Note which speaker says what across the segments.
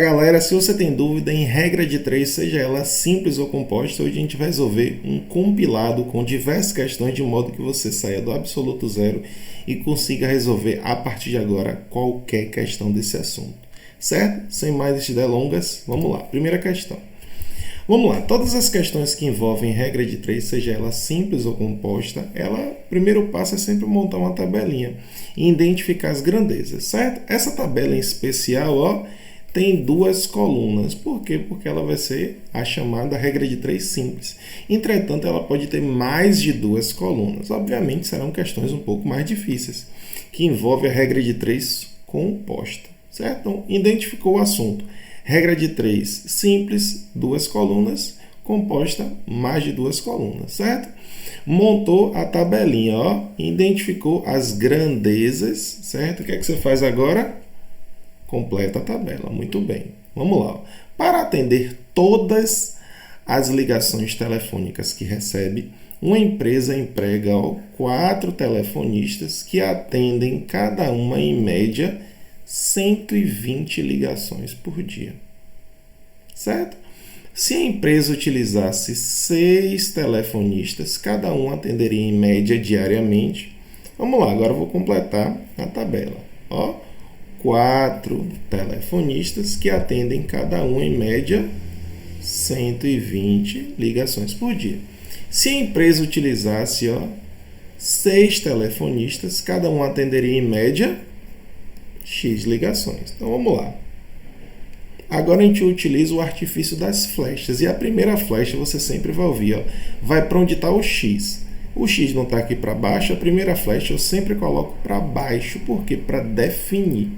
Speaker 1: Galera, se você tem dúvida em regra de 3, seja ela simples ou composta, hoje a gente vai resolver um compilado com diversas questões de modo que você saia do absoluto zero e consiga resolver a partir de agora qualquer questão desse assunto. Certo? Sem mais delongas, vamos lá. Primeira questão. Vamos lá, todas as questões que envolvem regra de 3, seja ela simples ou composta, primeiro passo é sempre montar uma tabelinha e identificar as grandezas, certo? Essa tabela em especial, tem duas colunas. Por quê? Porque ela vai ser a chamada regra de 3 simples. Entretanto, ela pode ter mais de duas colunas. Obviamente, serão questões um pouco mais difíceis, que envolvem a regra de 3 composta, certo? Então, identificou o assunto. Regra de 3 simples, duas colunas, composta, mais de duas colunas, certo? Montou a tabelinha, identificou as grandezas, certo? O que é que você faz agora? Completa a tabela, muito bem. Vamos lá. Para atender todas as ligações telefônicas que recebe, uma empresa emprega 4 telefonistas que atendem cada uma, em média, 120 ligações por dia. Certo? Se a empresa utilizasse 6 telefonistas, cada um atenderia em média diariamente. Vamos lá, agora eu vou completar a tabela. 4 telefonistas que atendem cada um, em média, 120 ligações por dia. Se a empresa utilizasse 6 telefonistas, cada um atenderia em média X ligações. Então vamos lá. Agora a gente utiliza o artifício das flechas. E a primeira flecha você sempre vai ouvir, vai para onde está o X. O X não está aqui para baixo, a primeira flecha eu sempre coloco para baixo. Por quê? Para definir.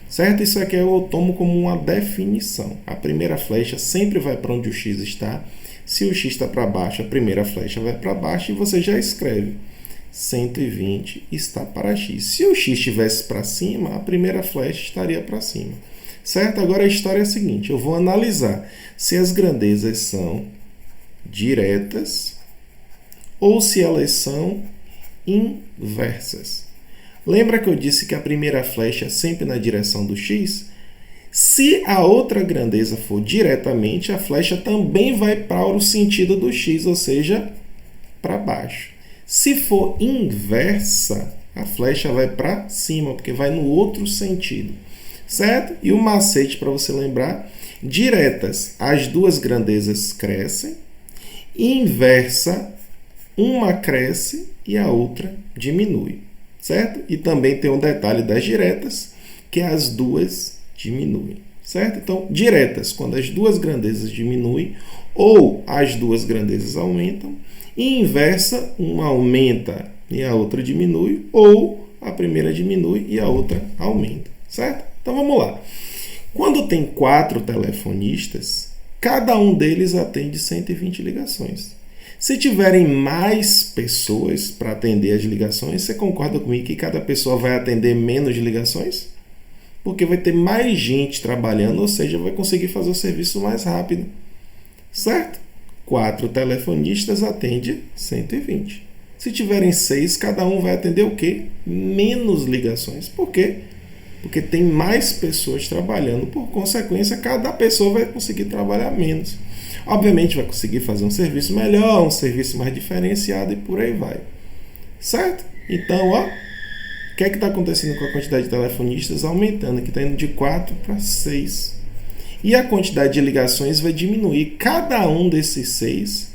Speaker 1: Certo? Isso aqui eu tomo como uma definição. A primeira flecha sempre vai para onde o X está. Se o X está para baixo, a primeira flecha vai para baixo e você já escreve 120 está para X. Se o X estivesse para cima, a primeira flecha estaria para cima. Certo? Agora a história é a seguinte, eu vou analisar se as grandezas são diretas ou se elas são inversas. Lembra que eu disse que a primeira flecha é sempre na direção do X? Se a outra grandeza for diretamente, a flecha também vai para o sentido do X, ou seja, para baixo. Se for inversa, a flecha vai para cima, porque vai no outro sentido. Certo? E o macete para você lembrar, diretas, as duas grandezas crescem, inversa, uma cresce e a outra diminui. Certo? E também tem um detalhe das diretas, que as duas diminuem. Certo? Então, diretas, quando as duas grandezas diminuem, ou as duas grandezas aumentam, e inversa, uma aumenta e a outra diminui, ou a primeira diminui e a outra aumenta. Certo? Então, vamos lá. Quando tem 4 telefonistas, cada um deles atende 120 ligações. Se tiverem mais pessoas para atender as ligações, você concorda comigo que cada pessoa vai atender menos ligações? Porque vai ter mais gente trabalhando, ou seja, vai conseguir fazer o serviço mais rápido. Certo? 4 telefonistas atendem 120. Se tiverem 6, cada um vai atender o quê? Menos ligações. Por quê? Porque tem mais pessoas trabalhando. Por consequência, cada pessoa vai conseguir trabalhar menos. Obviamente, vai conseguir fazer um serviço melhor, um serviço mais diferenciado e por aí vai. Certo? Então, o que é que está acontecendo com a quantidade de telefonistas? Aumentando, que está indo de 4 para 6. E a quantidade de ligações vai diminuir. Cada um desses 6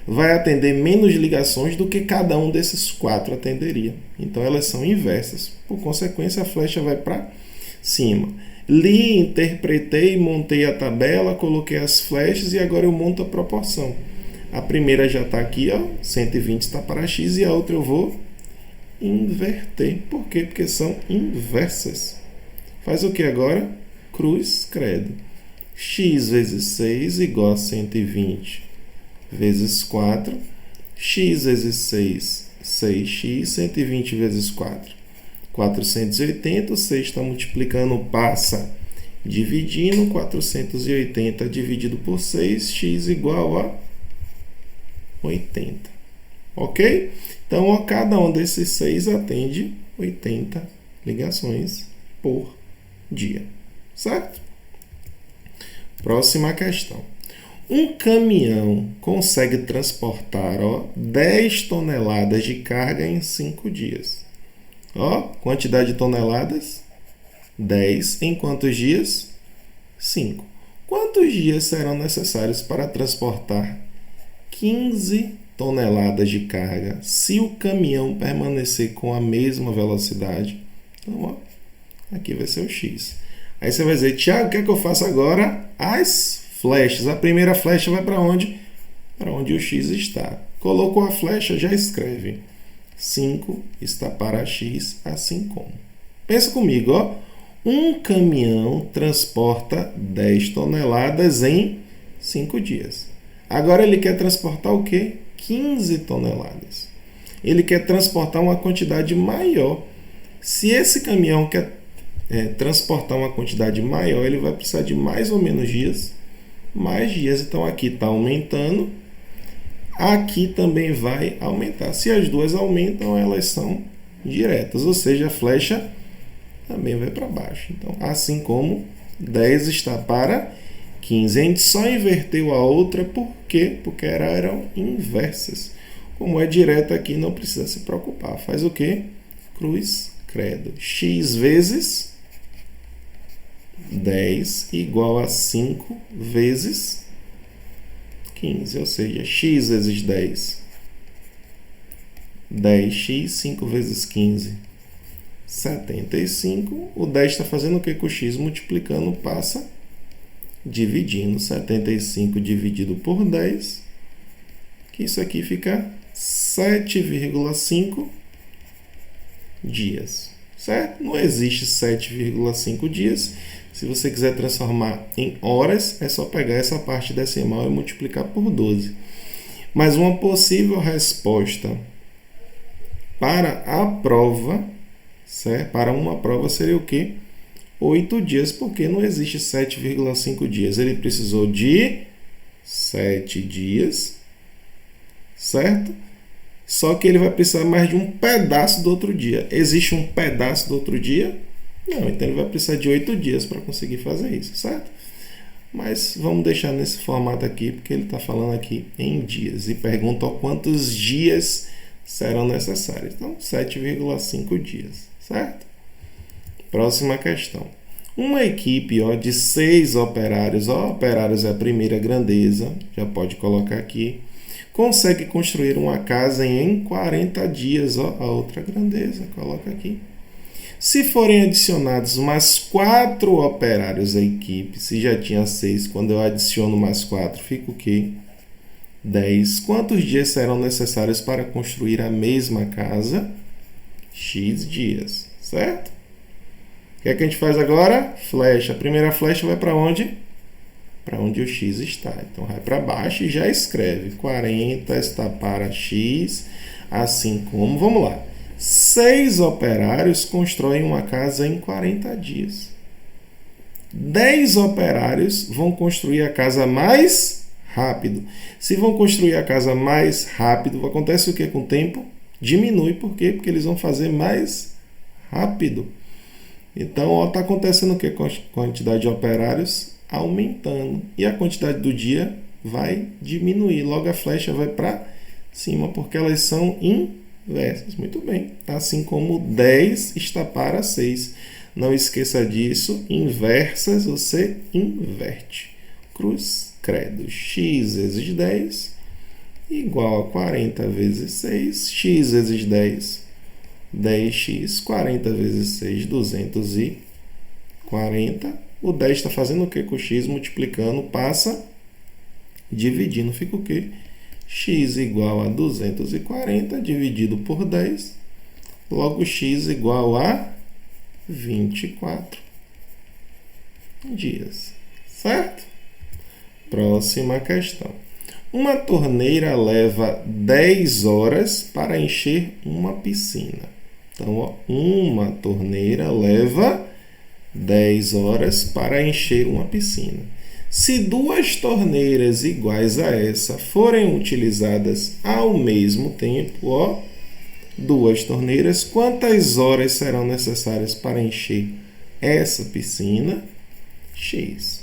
Speaker 1: vai atender menos ligações do que cada um desses 4 atenderia. Então, elas são inversas. Por consequência, a flecha vai para cima. Li, interpretei, montei a tabela, coloquei as flechas e agora eu monto a proporção. A primeira já está aqui, 120 está para X, e a outra eu vou inverter. Por quê? Porque são inversas. Faz o que agora? Cruz, credo. X vezes 6 igual a 120 vezes 4. X vezes 6, 6x. 120 vezes 4, 480. O 6 está multiplicando, passa dividindo. 480 dividido por 6, x igual a 80. Ok? Então, cada um desses 6 atende 80 ligações por dia. Certo? Próxima questão. Um caminhão consegue transportar 10 toneladas de carga em 5 dias. Quantidade de toneladas? 10. Em quantos dias? 5. Quantos dias serão necessários para transportar 15 toneladas de carga se o caminhão permanecer com a mesma velocidade? Então, aqui vai ser o X. Aí você vai dizer, Tiago, o que é que eu faço agora? As flechas. A primeira flecha vai para onde? Para onde o X está. Colocou a flecha, já escreve. 5 está para X, assim como. Pensa comigo, um caminhão transporta 10 toneladas em 5 dias. Agora ele quer transportar o quê? 15 toneladas. Ele quer transportar uma quantidade maior. Se esse caminhão quer transportar uma quantidade maior, ele vai precisar de mais ou menos dias? Mais dias. Então aqui está aumentando. Aqui também vai aumentar. Se as duas aumentam, elas são diretas. Ou seja, a flecha também vai para baixo. Então, assim como 10 está para 15. A gente só inverteu a outra, por quê? Porque eram inversas. Como é direta aqui, não precisa se preocupar. Faz o quê? Cruz, credo. X vezes 10 igual a 5 vezes 15. Ou seja, x vezes 10. 10x, 5 vezes 15. 75. O 10 está fazendo o que com o x? Multiplicando, passa dividindo. 75 dividido por 10. Que isso aqui fica 7,5 dias. Certo? Não existe 7,5 dias. Se você quiser transformar em horas, é só pegar essa parte decimal e multiplicar por 12. Mas uma possível resposta para a prova, certo? Para uma prova seria o quê? 8 dias, porque não existe 7,5 dias. Ele precisou de 7 dias, certo? Só que ele vai precisar mais de um pedaço do outro dia. Existe um pedaço do outro dia? Não, então ele vai precisar de 8 dias para conseguir fazer isso, certo? Mas vamos deixar nesse formato aqui, porque ele está falando aqui em dias. E pergunta quantos dias serão necessários. Então, 7,5 dias, certo? Próxima questão. Uma equipe de 6 operários, operários é a primeira grandeza, já pode colocar aqui, consegue construir uma casa em 40 dias, a outra grandeza, coloca aqui. Se forem adicionados mais 4 operários à equipe, se já tinha 6, quando eu adiciono mais 4, fica o quê? 10. Quantos dias serão necessários para construir a mesma casa? X dias, certo? O que é que a gente faz agora? Flecha. A primeira flecha vai para onde? Para onde o X está. Então, vai para baixo e já escreve. 40 está para X, assim como... Vamos lá. 6 operários constroem uma casa em 40 dias. 10 operários vão construir a casa mais rápido. Se vão construir a casa mais rápido, acontece o que com o tempo? Diminui. Por quê? Porque eles vão fazer mais rápido. Então, está acontecendo o que com a quantidade de operários? Aumentando. E a quantidade do dia vai diminuir. Logo, a flecha vai para cima, porque elas são inversas. Muito bem. Assim como 10 está para 6. Não esqueça disso. Inversas, você inverte. Cruz, credo. X vezes 10 igual a 40 vezes 6. X vezes 10. 10x, 40 vezes 6, 240. O 10 está fazendo o que com o x? Multiplicando, passa dividindo. Fica o quê? X igual a 240 dividido por 10. Logo, x igual a 24 dias. Certo? Próxima questão. Uma torneira leva 10 horas para encher uma piscina. Então, uma torneira leva 10 horas para encher uma piscina. Se 2 torneiras iguais a essa forem utilizadas ao mesmo tempo, 2 torneiras, quantas horas serão necessárias para encher essa piscina? X.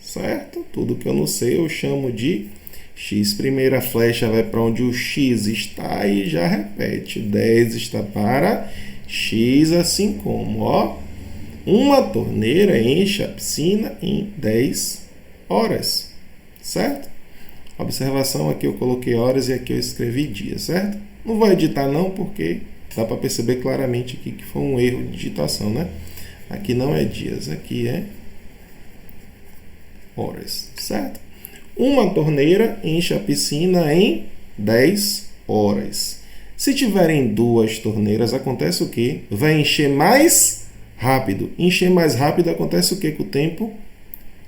Speaker 1: certo? Tudo que eu não sei eu chamo de x. Primeira flecha vai para onde o x está e já repete. 10 está para x, assim como, ó, uma torneira enche a piscina em 10 horas, certo? Observação, aqui eu coloquei horas e aqui eu escrevi dias, certo? Não vou editar não, porque dá para perceber claramente aqui que foi um erro de digitação, né? Aqui não é dias, aqui é horas, certo? Uma torneira enche a piscina em 10 horas. Se tiverem duas torneiras, acontece o quê? Vai encher mais rápido. Encher mais rápido acontece o quê? Que o tempo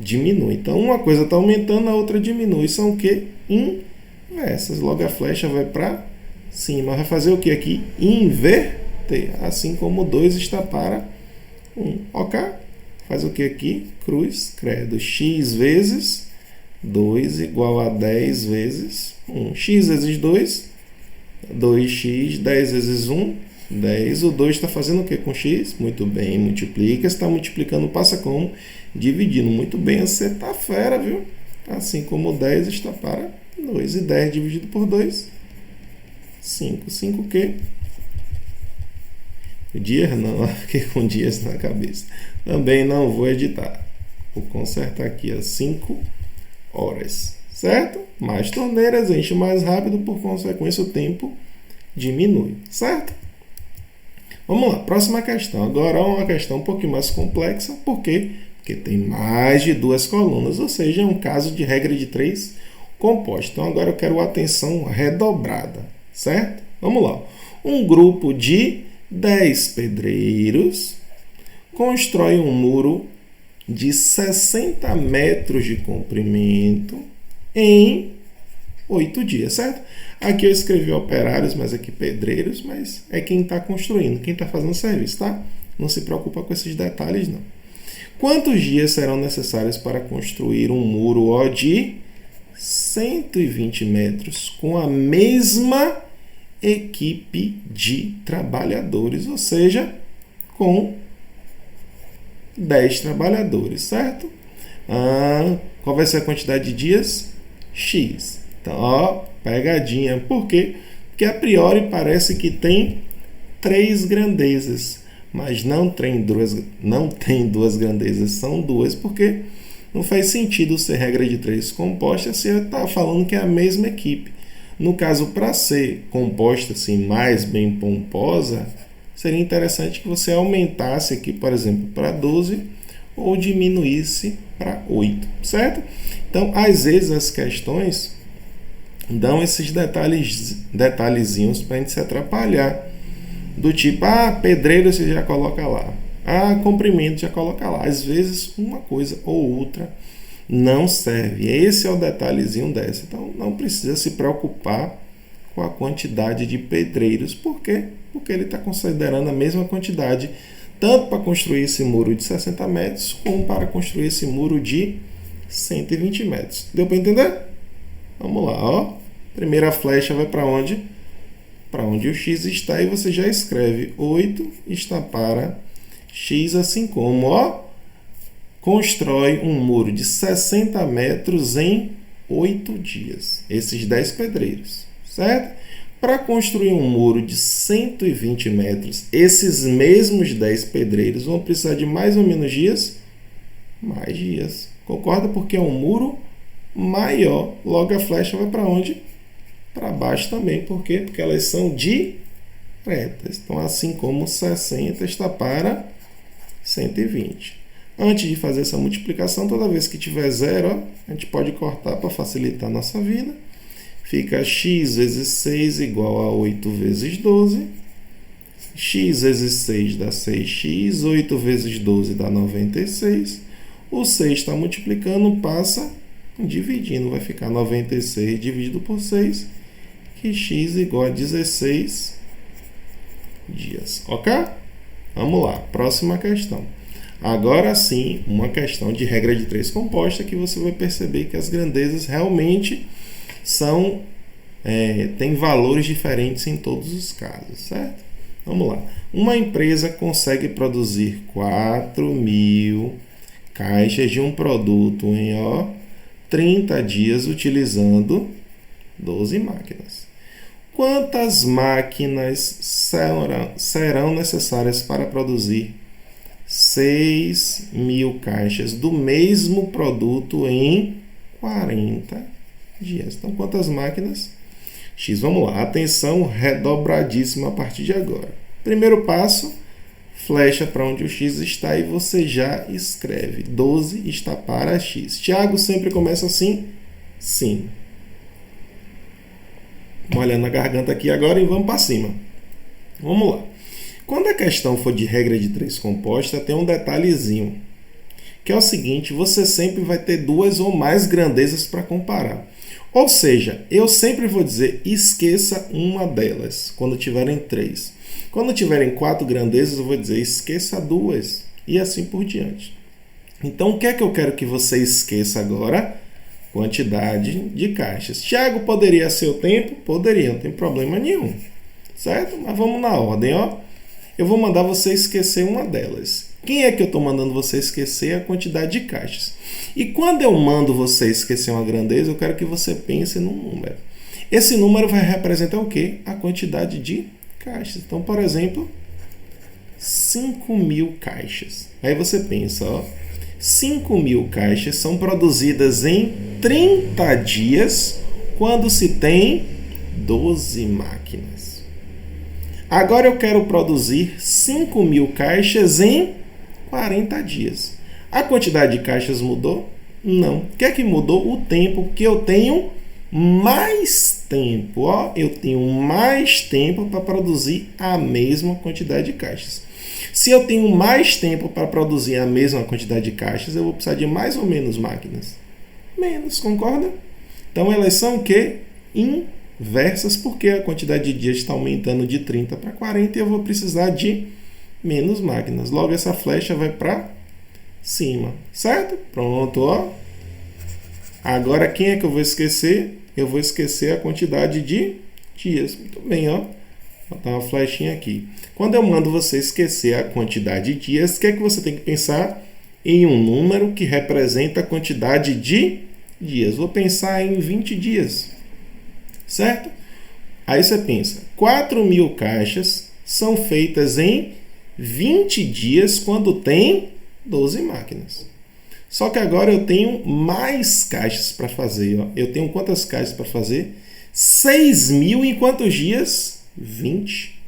Speaker 1: diminui. Então, uma coisa está aumentando, a outra diminui. São o quê? Inversas. Logo, a flecha vai para cima. Vai fazer o quê aqui? Inverter. Assim como 2 está para 1. Ok? Faz o que aqui? Cruz, credo. X vezes 2 igual a 10 vezes 1. X vezes 2, 2x. 10 vezes 1, 10. O 2 está fazendo o que com x? Muito bem, multiplica. Está multiplicando, passa como? Dividindo. Muito bem, você está fera, viu? Assim como 10 está para 2. E 10 dividido por 2, 5. 5 o quê? Dias não, fiquei com dias na cabeça. Também não vou editar. Vou consertar aqui as 5 horas, certo? Mais torneiras, enche mais rápido, por consequência o tempo diminui, certo? Vamos lá, próxima questão. Agora é uma questão um pouquinho mais complexa, por quê? Porque tem mais de 2 colunas, ou seja, é um caso de regra de 3 composta. Então agora eu quero atenção redobrada, certo? Vamos lá. Um grupo de 10 pedreiros constrói um muro de 60 metros de comprimento em 8 dias, certo? Aqui eu escrevi operários, mas aqui pedreiros, mas é quem está construindo, quem está fazendo o serviço, tá? Não se preocupa com esses detalhes, não. Quantos dias serão necessários para construir um muro de 120 metros com a mesma equipe de trabalhadores, ou seja, com 10 trabalhadores, certo? Qual vai ser a quantidade de dias? X. Então, ó, pegadinha. Por quê? Porque a priori parece que tem 3 grandezas, mas não tem duas grandezas, são 2, porque não faz sentido ser regra de 3 composta se está falando que é a mesma equipe. No caso, para ser composta assim, mais bem pomposa, seria interessante que você aumentasse aqui, por exemplo, para 12 ou diminuísse para 8, certo? Então, às vezes as questões dão esses detalhezinhos para a gente se atrapalhar. Do tipo, pedreiro você já coloca lá. Comprimento já coloca lá. Às vezes uma coisa ou outra não serve. Esse é o detalhezinho dessa. Então, não precisa se preocupar com a quantidade de pedreiros. Por quê? Porque ele está considerando a mesma quantidade, tanto para construir esse muro de 60 metros, como para construir esse muro de 120 metros. Deu para entender? Vamos lá, ó. Primeira flecha vai para onde? Para onde o x está, e você já escreve 8 está para x, assim como, ó, constrói um muro de 60 metros em 8 dias. Esses 10 pedreiros, certo? Para construir um muro de 120 metros, esses mesmos 10 pedreiros vão precisar de mais ou menos dias? Mais dias. Concorda? Porque é um muro maior. Logo a flecha vai para onde? Para baixo também. Por quê? Porque elas são diretas. Então, assim como 60 está para 120. Antes de fazer essa multiplicação, toda vez que tiver zero, ó, a gente pode cortar para facilitar a nossa vida. Fica x vezes 6 igual a 8 vezes 12. X vezes 6 dá 6x. 8 vezes 12 dá 96. O 6 está multiplicando, passa dividindo. Vai ficar 96 dividido por 6, que x igual a 16 dias. Ok? Vamos lá. Próxima questão. Agora sim, uma questão de regra de 3 composta, que você vai perceber que as grandezas realmente tem valores diferentes em todos os casos, certo? Vamos lá. Uma empresa consegue produzir 4.000 caixas de um produto em 30 dias utilizando 12 máquinas. Quantas máquinas serão necessárias para produzir 6.000 caixas do mesmo produto em 40 dias? Então, quantas máquinas? X, vamos lá. Atenção redobradíssima a partir de agora. Primeiro passo, flecha para onde o X está e você já escreve. 12 está para X. Tiago sempre começa assim? Sim. Molhando a garganta aqui agora e vamos para cima. Vamos lá. Quando a questão for de regra de 3 composta, tem um detalhezinho, que é o seguinte: você sempre vai ter duas ou mais grandezas para comparar. Ou seja, eu sempre vou dizer, esqueça uma delas, quando tiverem 3. Quando tiverem 4 grandezas, eu vou dizer, esqueça 2, e assim por diante. Então, o que é que eu quero que você esqueça agora? Quantidade de caixas. Tiago, poderia ser o tempo? Poderia, não tem problema nenhum. Certo? Mas vamos na ordem, Eu vou mandar você esquecer uma delas. Quem é que eu estou mandando você esquecer? A quantidade de caixas. E quando eu mando você esquecer uma grandeza, eu quero que você pense num número. Esse número vai representar o quê? A quantidade de caixas. Então, por exemplo, 5.000 caixas. Aí você pensa, 5.000 caixas são produzidas em 30 dias quando se tem 12 máquinas. Agora eu quero produzir 5.000 caixas em 40 dias. A quantidade de caixas mudou? Não. O que é que mudou? O tempo, porque eu tenho mais tempo. Eu tenho mais tempo para produzir a mesma quantidade de caixas. Se eu tenho mais tempo para produzir a mesma quantidade de caixas, eu vou precisar de mais ou menos máquinas? Menos, concorda? Então elas são o quê? Inversas, porque a quantidade de dias está aumentando de 30 para 40 e eu vou precisar de menos máquinas. Logo, essa flecha vai para cima, certo? Pronto, Agora, quem é que eu vou esquecer? Eu vou esquecer a quantidade de dias. Muito bem, Vou botar uma flechinha aqui. Quando eu mando você esquecer a quantidade de dias, o que é que você tem que pensar? Em um número que representa a quantidade de dias. Vou pensar em 20 dias, certo? Aí você pensa, 4.000 caixas são feitas em 20 dias quando tem 12 máquinas. Só que agora eu tenho mais caixas para fazer. Eu tenho quantas caixas para fazer? 6.000 em quantos dias? 20.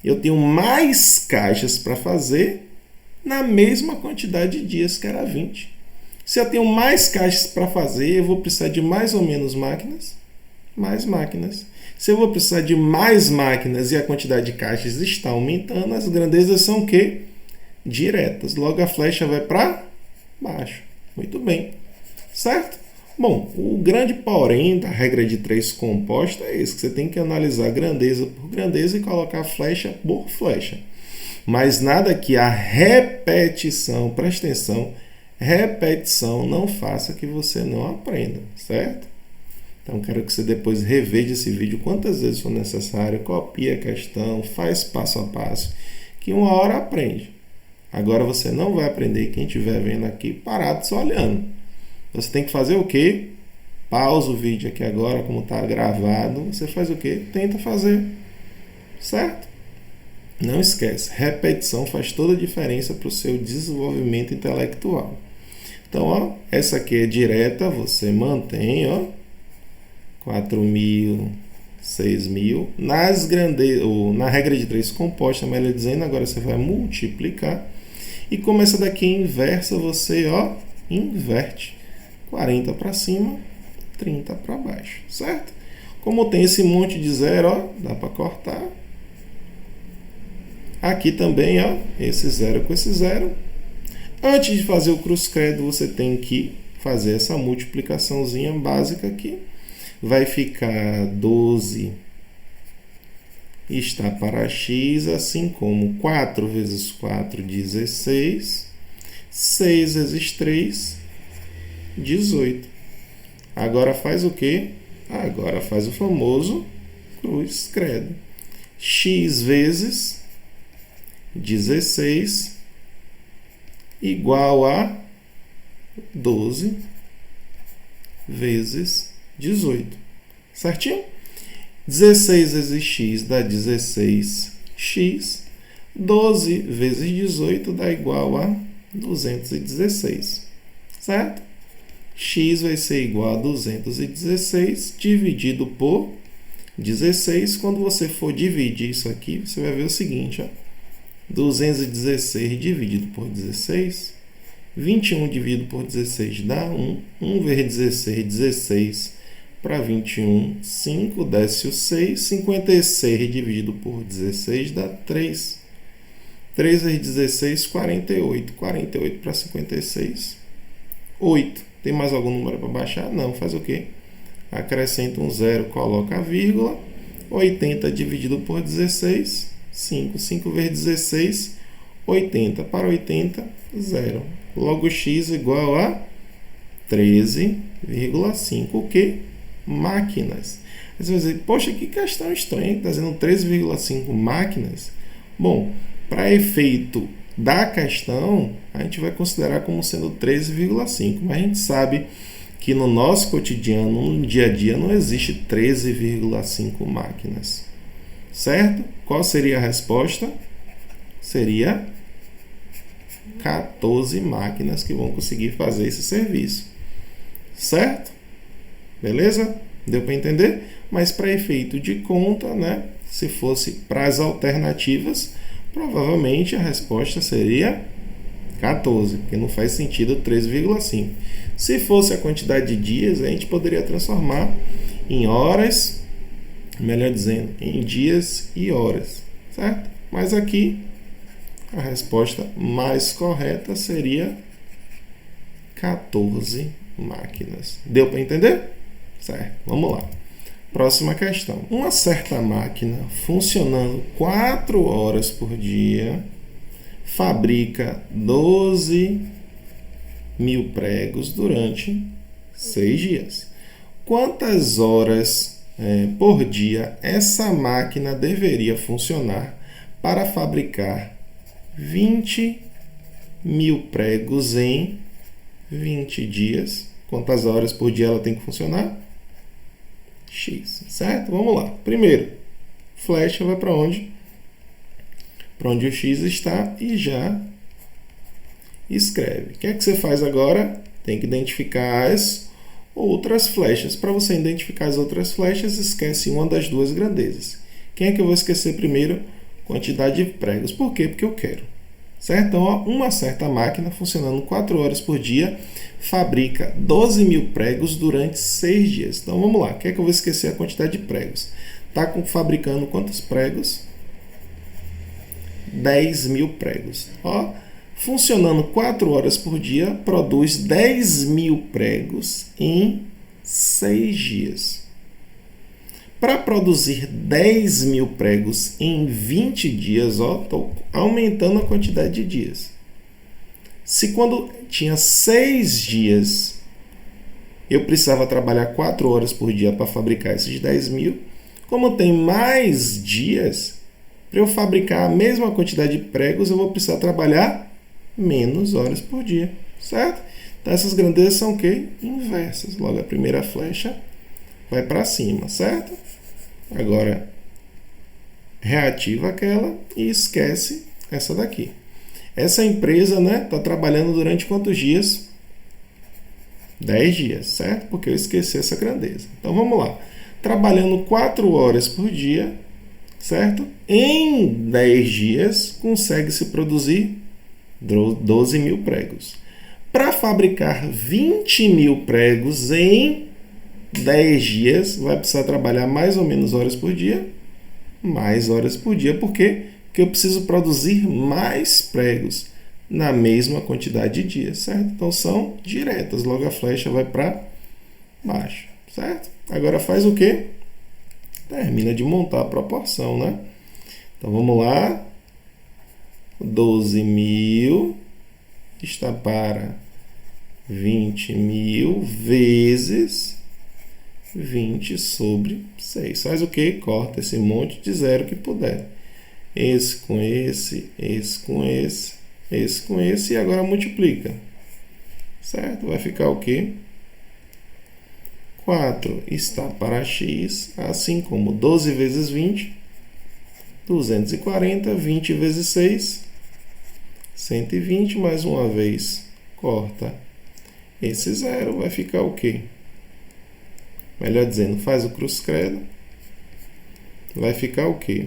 Speaker 1: Eu tenho mais caixas para fazer na mesma quantidade de dias, que era 20. Se eu tenho mais caixas para fazer, eu vou precisar de mais ou menos máquinas? Mais máquinas. Se eu vou precisar de mais máquinas e a quantidade de caixas está aumentando, as grandezas são o quê? Diretas. Logo a flecha vai para baixo. Muito bem. Certo? Bom, o grande porém da regra de 3 composta é esse, que você tem que analisar grandeza por grandeza e colocar flecha por flecha. Mas nada que a repetição, presta atenção, repetição não faça que você não aprenda, certo? Então, quero que você depois reveja esse vídeo quantas vezes for necessário, copie a questão, faz passo a passo, que uma hora aprende. Agora você não vai aprender quem estiver vendo aqui parado só olhando. Você tem que fazer o quê? Pausa o vídeo aqui agora, como está gravado. Você faz o quê? Tenta fazer. Certo? Não esquece, repetição faz toda a diferença para o seu desenvolvimento intelectual. Então, essa aqui é direta, você mantém, 4.000, 6.000. Na regra de 3 composta, melhor dizendo, agora você vai multiplicar. E como essa daqui é inversa, você, inverte. 40 para cima, 30 para baixo, certo? Como tem esse monte de zero, dá para cortar. Aqui também, esse zero com esse zero. Antes de fazer o cruz-credo, você tem que fazer essa multiplicaçãozinha básica aqui. Vai ficar 12 está para x, assim como 4 vezes 4, 16. 6 vezes 3, 18. Agora faz o quê? Agora faz o famoso cruz-credo. X vezes 16 igual a 12 vezes 18. Certinho? 16 vezes x dá 16x. 12 vezes 18 dá igual a 216. Certo? X vai ser igual a 216 dividido por 16. Quando você for dividir isso aqui, você vai ver o seguinte, ó. 216 dividido por 16, 21 dividido por 16 dá 1. 1 vezes 16, 16 para 21, 5, desce o 6. 56 dividido por 16 dá 3. 3 vezes 16, 48. 48 para 56, 8. Tem mais algum número para baixar? Não. Faz o quê? Acrescenta um zero, coloca a vírgula. 80 dividido por 16, 5. 5 vezes 16, 80. Para 80, 0. Logo, x igual a 13,5. O quê? Máquinas. Aí você vai dizer, poxa, que questão estranha, está dizendo 13,5 máquinas. Bom, para efeito da questão, a gente vai considerar como sendo 13,5, mas a gente sabe que no nosso cotidiano, no dia a dia, não existe 13,5 máquinas. Certo? Qual seria a resposta? Seria 14 máquinas que vão conseguir fazer esse serviço. Certo? Beleza? Deu para entender? Mas para efeito de conta, né? Se fosse para as alternativas, provavelmente a resposta seria 14, porque não faz sentido 13,5. Se fosse a quantidade de dias, a gente poderia transformar em horas, melhor dizendo, em dias e horas, certo? Mas aqui a resposta mais correta seria 14 máquinas. Deu para entender? Certo, vamos lá. Próxima questão. Uma certa máquina funcionando 4 horas por dia fabrica 12.000 pregos durante 6 dias. Quantas horas por dia essa máquina deveria funcionar para fabricar 20.000 pregos em 20 dias? Quantas horas por dia ela tem que funcionar? X, certo? Vamos lá. Primeiro, flecha vai para onde? Para onde o X está e já escreve. O que é que você faz agora? Tem que identificar as outras flechas. Para você identificar as outras flechas, esquece uma das duas grandezas. Quem é que eu vou esquecer primeiro? Quantidade de pregos. Por quê? Porque eu quero. Certo? Então, ó, uma certa máquina funcionando 4 horas por dia fabrica 12.000 pregos durante 6 dias. Então, vamos lá. Quer que eu vou esquecer a quantidade de pregos? Está fabricando quantos pregos? 10.000 pregos. Ó, funcionando 4 horas por dia, produz 10.000 pregos em 6 dias. Para produzir 10.000 pregos em 20 dias, estou aumentando a quantidade de dias. Se quando tinha 6 dias, eu precisava trabalhar 4 horas por dia para fabricar esses 10.000, como tem mais dias, para eu fabricar a mesma quantidade de pregos, eu vou precisar trabalhar menos horas por dia, certo? Então, essas grandezas são o quê? Inversas. Logo, a primeira flecha vai para cima, certo? Agora, reativa aquela e esquece essa daqui. Essa empresa, né, está trabalhando durante quantos dias? 10 dias, certo? Porque eu esqueci essa grandeza. Então, vamos lá. Trabalhando 4 horas por dia, certo? Em 10 dias, consegue-se produzir 12.000 pregos. Para fabricar 20.000 pregos em 10 dias, vai precisar trabalhar mais ou menos horas por dia? Mais horas por dia. Por quê? Porque eu preciso produzir mais pregos na mesma quantidade de dias, certo? Então, são diretas. Logo, a flecha vai para baixo, certo? Agora, faz o quê? Termina de montar a proporção, né? Então, vamos lá. 12.000 está para 20.000 vezes 20 sobre 6. Faz o quê? Corta esse monte de zero que puder. Esse com esse, esse com esse, esse com esse, e agora multiplica. certo? Vai ficar o quê? 4 está para x, assim como 12 vezes 20, 240, 20 vezes 6, 120, mais uma vez, corta esse zero, vai ficar o quê? Melhor dizendo, faz o cruz credo, vai ficar o quê?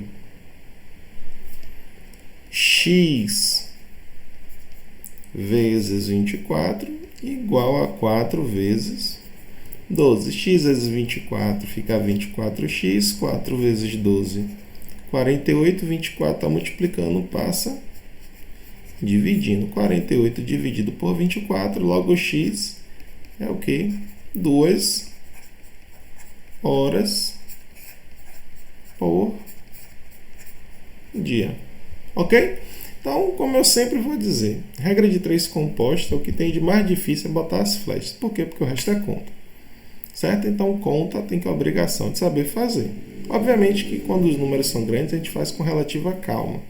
Speaker 1: X vezes 24 igual a 4 vezes 12. X vezes 24 fica 24x, 4 vezes 12, 48, 24 está multiplicando, passa dividindo. 48 dividido por 24, logo x é o quê? 2 horas por dia. Ok? Então, como eu sempre vou dizer, regra de 3 composta, o que tem de mais difícil é botar as flechas. Por quê? Porque o resto é conta. Certo? Então, conta tem que ter a obrigação de saber fazer. Obviamente que quando os números são grandes, a gente faz com relativa calma.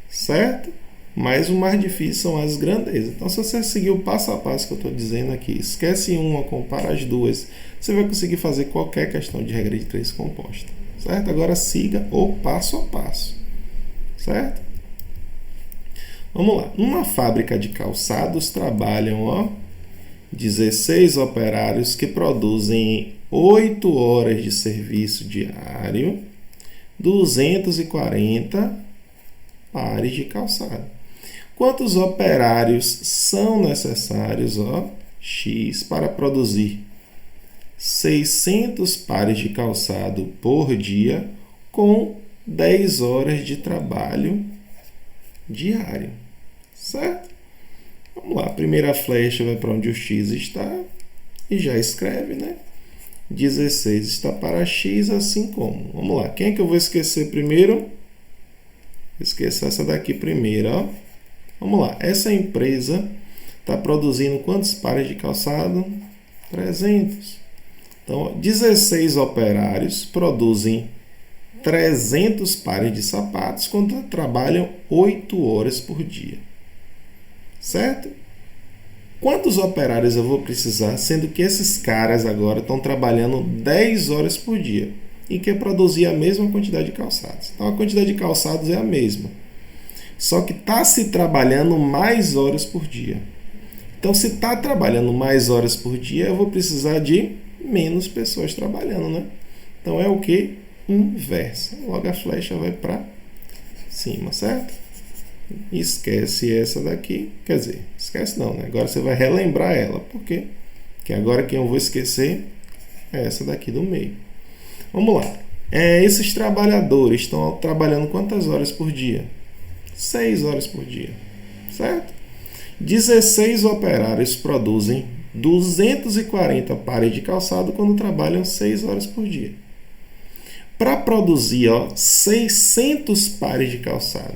Speaker 1: Certo? Mas o mais difícil são as grandezas. Então, se você seguir o passo a passo que eu estou dizendo aqui, esquece uma, compara as duas, você vai conseguir fazer qualquer questão de regra de 3 composta. Certo? Agora siga o passo a passo. Certo? Vamos lá. Numa fábrica de calçados trabalham 16 operários que produzem 8 horas de serviço diário, 240 pares de calçado. Quantos operários são necessários, X, para produzir 600 pares de calçado por dia com 10 horas de trabalho diário, certo? Vamos lá, a primeira flecha vai para onde o x está e já escreve, né? 16 está para x, assim como. Vamos lá, quem é que eu vou esquecer primeiro? Esqueça essa daqui primeiro, Vamos lá, essa empresa está produzindo quantos pares de calçado? 300. Então, 16 operários produzem 300 pares de sapatos quando trabalham 8 horas por dia. Certo? Quantos operários eu vou precisar, sendo que esses caras agora estão trabalhando 10 horas por dia e quer produzir a mesma quantidade de calçados? Então, a quantidade de calçados é a mesma. Só que está se trabalhando mais horas por dia. Então, se está trabalhando mais horas por dia, eu vou precisar de menos pessoas trabalhando, né? Então, é o que? Inversa. Logo a flecha vai para cima, certo? Esquece essa daqui. Quer dizer, esquece não, né? Agora você vai relembrar ela. Por quê? Porque agora quem eu vou esquecer é essa daqui do meio. Vamos lá. Esses trabalhadores estão trabalhando quantas horas por dia? 6 horas por dia, certo? 16 operários produzem 240 pares de calçado quando trabalham 6 horas por dia. Para produzir 600 pares de calçado,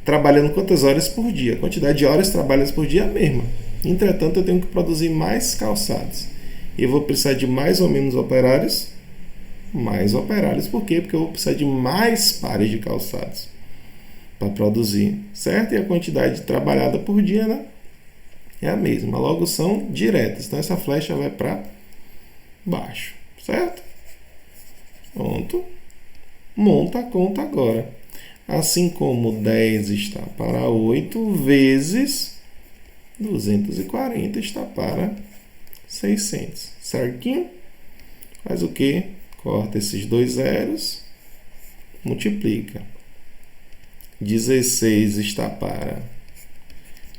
Speaker 1: trabalhando quantas horas por dia? A quantidade de horas trabalhadas por dia é a mesma. Entretanto, eu tenho que produzir mais calçados. E eu vou precisar de mais ou menos operários? Mais operários. Por quê? Porque eu vou precisar de mais pares de calçados para produzir, certo? E a quantidade trabalhada por dia, né, é a mesma. Logo, são diretas. Então, essa flecha vai para baixo, certo? Pronto. Monta a conta agora. Assim como 10 está para 8, vezes 240 está para 600. Certinho? Faz o quê? Corta esses dois zeros, multiplica. 16 está para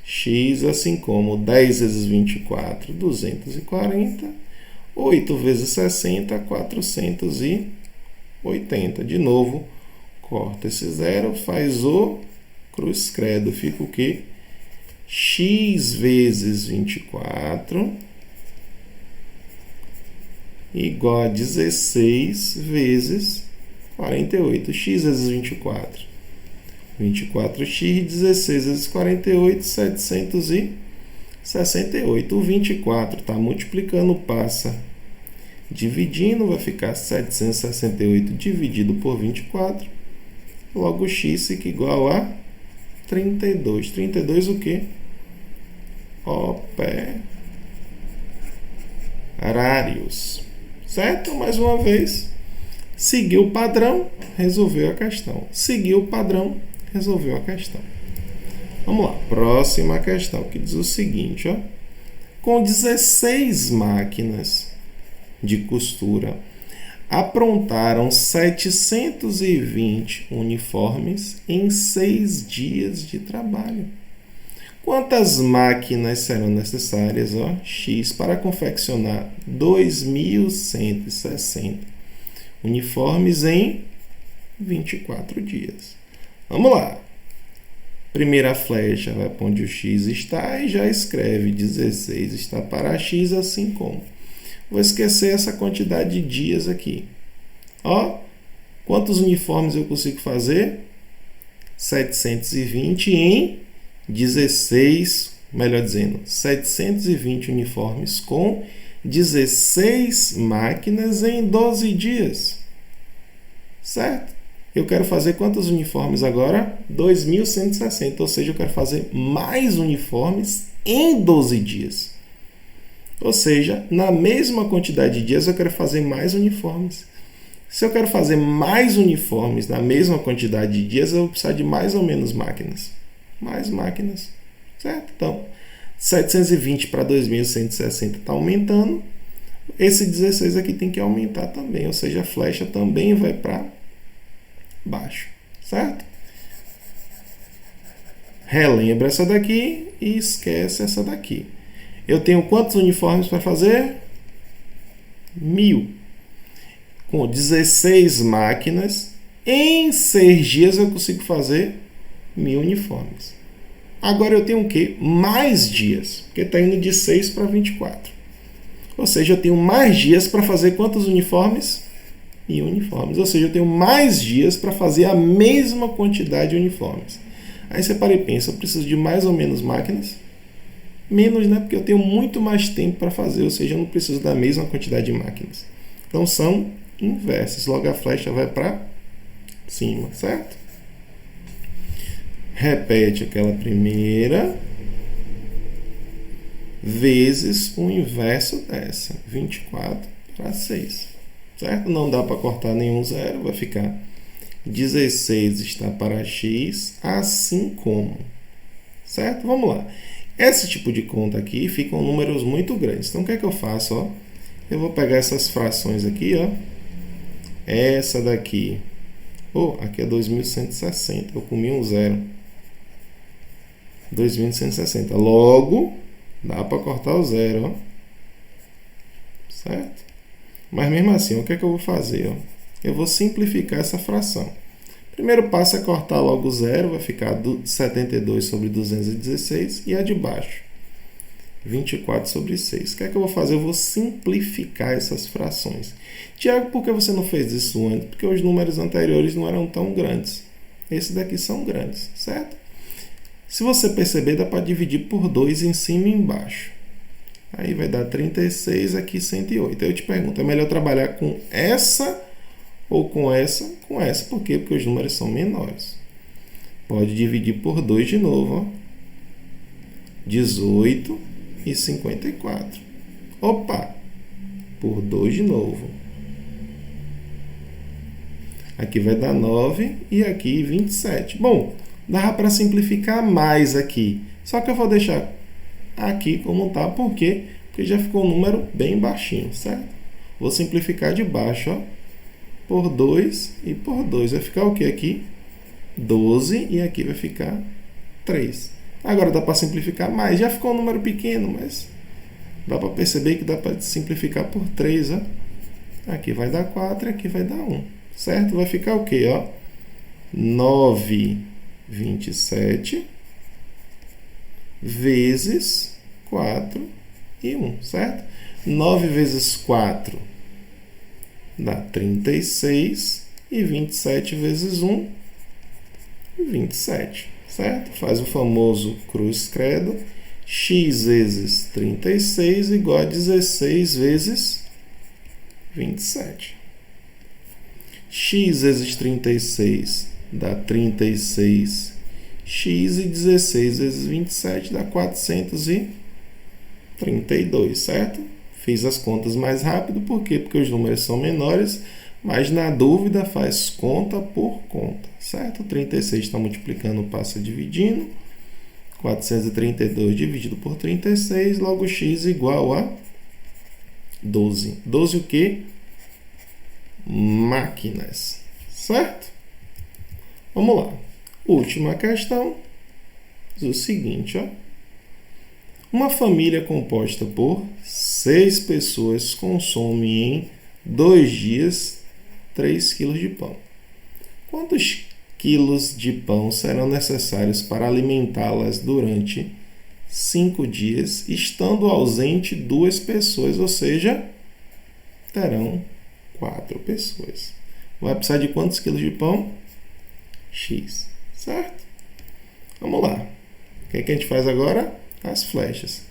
Speaker 1: x, assim como 10 vezes 24, 240. 8 vezes 60, 480. De novo, corta esse zero, faz o cruz credo. Fica o quê? X vezes 24 igual a 16 vezes 48. X vezes 24. 24x, 16 vezes 48, 768. O 24 está multiplicando, passa dividindo, vai ficar 768 dividido por 24. Logo, x fica igual a 32. 32 o quê? operários. Certo? Mais uma vez, seguiu o padrão, resolveu a questão. Seguiu o padrão, resolveu a questão. Vamos lá, próxima questão, que diz o seguinte, ó. Com 16 máquinas de costura, aprontaram 720 uniformes em 6 dias de trabalho. Quantas máquinas serão necessárias, ó, X, para confeccionar 2.160 uniformes em 24 dias? Vamos lá. Primeira flecha vai para onde o X está e já escreve 16 está para X, assim como. Vou esquecer essa quantidade de dias aqui. Ó, quantos uniformes eu consigo fazer? 720 em 16, melhor dizendo, 720 uniformes com 16 máquinas em 12 dias. Certo? Eu quero fazer quantos uniformes agora? 2.160, ou seja, eu quero fazer mais uniformes em 12 dias. Ou seja, na mesma quantidade de dias eu quero fazer mais uniformes. Se eu quero fazer mais uniformes na mesma quantidade de dias, eu vou precisar de mais ou menos máquinas. Mais máquinas, certo? Então, 720 para 2.160 está aumentando. Esse 16 aqui tem que aumentar também, ou seja, a flecha também vai para baixo, certo? Relembra essa daqui e esquece essa daqui. Eu tenho quantos uniformes para fazer? 1.000. Com 16 máquinas, em 6 dias eu consigo fazer 1.000 uniformes. Agora eu tenho o quê? Mais dias, porque está indo de 6 para 24. Ou seja, eu tenho mais dias para fazer quantos uniformes? 1.000 uniformes. Ou seja, eu tenho mais dias para fazer a mesma quantidade de uniformes. Aí você para e pensa, eu preciso de mais ou menos máquinas? Menos, né? Porque eu tenho muito mais tempo para fazer, ou seja, eu não preciso da mesma quantidade de máquinas. Então são inversas. Logo a flecha vai para cima, certo? Repete aquela primeira vezes o inverso dessa. 24 para 6. Certo? Não dá para cortar nenhum zero, vai ficar 16 está para X, assim como. Certo? Vamos lá. Esse tipo de conta aqui ficam números muito grandes. Então, o que é que eu faço? Ó? Eu vou pegar essas frações aqui, ó. Essa daqui. Aqui é 2.160. Eu comi um zero. 2.160. Logo, dá para cortar o zero, ó. Certo? Mas mesmo assim, o que é que eu vou fazer? Ó? Eu vou simplificar essa fração. Primeiro passo é cortar logo o zero, vai ficar 72 sobre 216 e a de baixo, 24 sobre 6. O que é que eu vou fazer? Eu vou simplificar essas frações. Tiago, por que você não fez isso antes? Porque os números anteriores não eram tão grandes. Esses daqui são grandes, certo? Se você perceber, dá para dividir por 2 em cima e embaixo. Aí vai dar 36, aqui 108. Aí eu te pergunto, é melhor trabalhar com essa ou com essa? Com essa. Por quê? Porque os números são menores. Pode dividir por 2 de novo. Ó. 18 e 54. Opa! Por 2 de novo. Aqui vai dar 9 e aqui 27. Bom, dá para simplificar mais aqui. Só que eu vou deixar aqui como está. Por quê? Porque já ficou um número bem baixinho, certo? Vou simplificar de baixo, ó, por 2 e por 2. Vai ficar o que aqui? 12 e aqui vai ficar 3. Agora dá para simplificar mais. Já ficou um número pequeno, mas dá para perceber que dá para simplificar por 3. Ó. Aqui vai dar 4 e aqui vai dar 1. Certo? Vai ficar o que? 9, 27 vezes 4 e 1, certo? 9 vezes 4 dá 36 e 27 vezes 1, 27, certo? Faz o famoso cruz credo, x vezes 36 igual a 16 vezes 27. X vezes 36 dá 36, x e 16 vezes 27 dá 440. 32, certo? Fiz as contas mais rápido, por quê? Porque os números são menores, mas na dúvida faz conta por conta, certo? 36 está multiplicando, passa dividindo. 432 dividido por 36, logo x igual a 12. 12 o quê? Máquinas, certo? Vamos lá. Última questão. Diz o seguinte, ó. Uma família composta por 6 pessoas consome em 2 dias 3 kg de pão. Quantos quilos de pão serão necessários para alimentá-las durante 5 dias, estando ausente 2 pessoas, ou seja, terão 4 pessoas. Vai precisar de quantos quilos de pão? X, certo? Vamos lá. O que a gente faz agora? As flechas.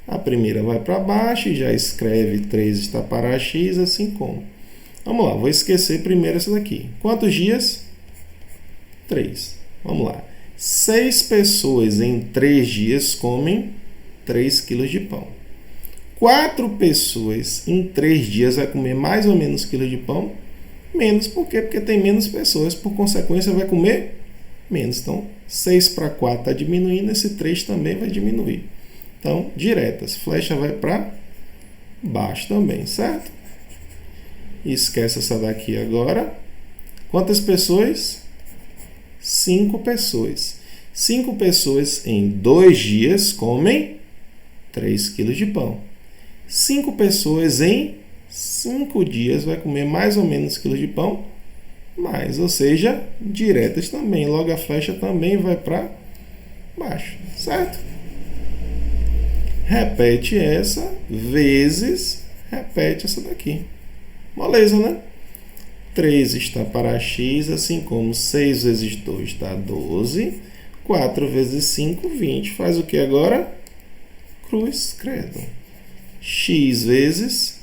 Speaker 1: A primeira vai para baixo e já escreve 3 está para x, assim como. Vamos lá, vou esquecer primeiro essa daqui. Quantos dias? 3. Vamos lá. 6 pessoas em 3 dias comem 3 kg de pão. 4 pessoas em 3 dias vai comer mais ou menos quilo de pão? Menos. Por quê? Porque tem menos pessoas. Por consequência, vai comer menos. Então, 6 para 4 está diminuindo. Esse 3 também vai diminuir. Então, diretas. Flecha vai para baixo também, certo? Esquece essa daqui agora. Quantas pessoas? 5 pessoas. 5 pessoas em 2 dias comem 3 kg de pão. 5 pessoas em 5 dias vai comer mais ou menos quilo de pão, mais, ou seja, diretas também. Logo a flecha também vai para baixo, certo? Repete essa vezes, repete essa daqui. Moleza, né? 3 está para x, assim como 6 vezes 2 dá 12. 4 vezes 5, 20. Faz o que agora? Cruz credo. X vezes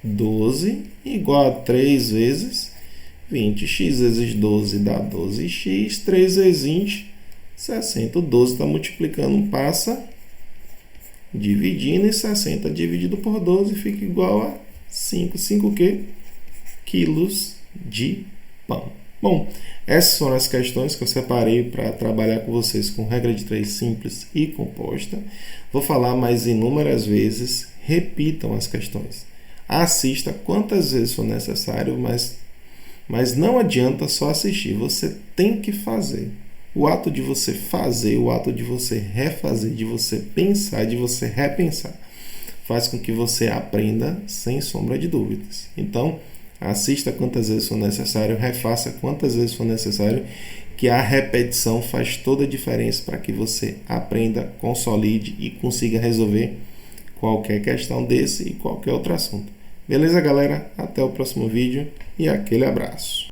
Speaker 1: 12 igual a 3 vezes 20. X vezes 12 dá 12x. 3 vezes 20, 60. O 12 está multiplicando, passa dividindo, e 60 dividido por 12 fica igual a 5. 5 o quê? Quilos de pão. Bom, essas foram as questões que eu separei para trabalhar com vocês com regra de 3 simples e composta. Vou falar mais inúmeras vezes. Repitam as questões. Assista quantas vezes for necessário, mas não adianta só assistir. Você tem que fazer. O ato de você fazer, o ato de você refazer, de você pensar, de você repensar, faz com que você aprenda sem sombra de dúvidas. Então, assista quantas vezes for necessário, refaça quantas vezes for necessário, que a repetição faz toda a diferença para que você aprenda, consolide e consiga resolver qualquer questão desse e qualquer outro assunto. Beleza, galera? Até o próximo vídeo e aquele abraço.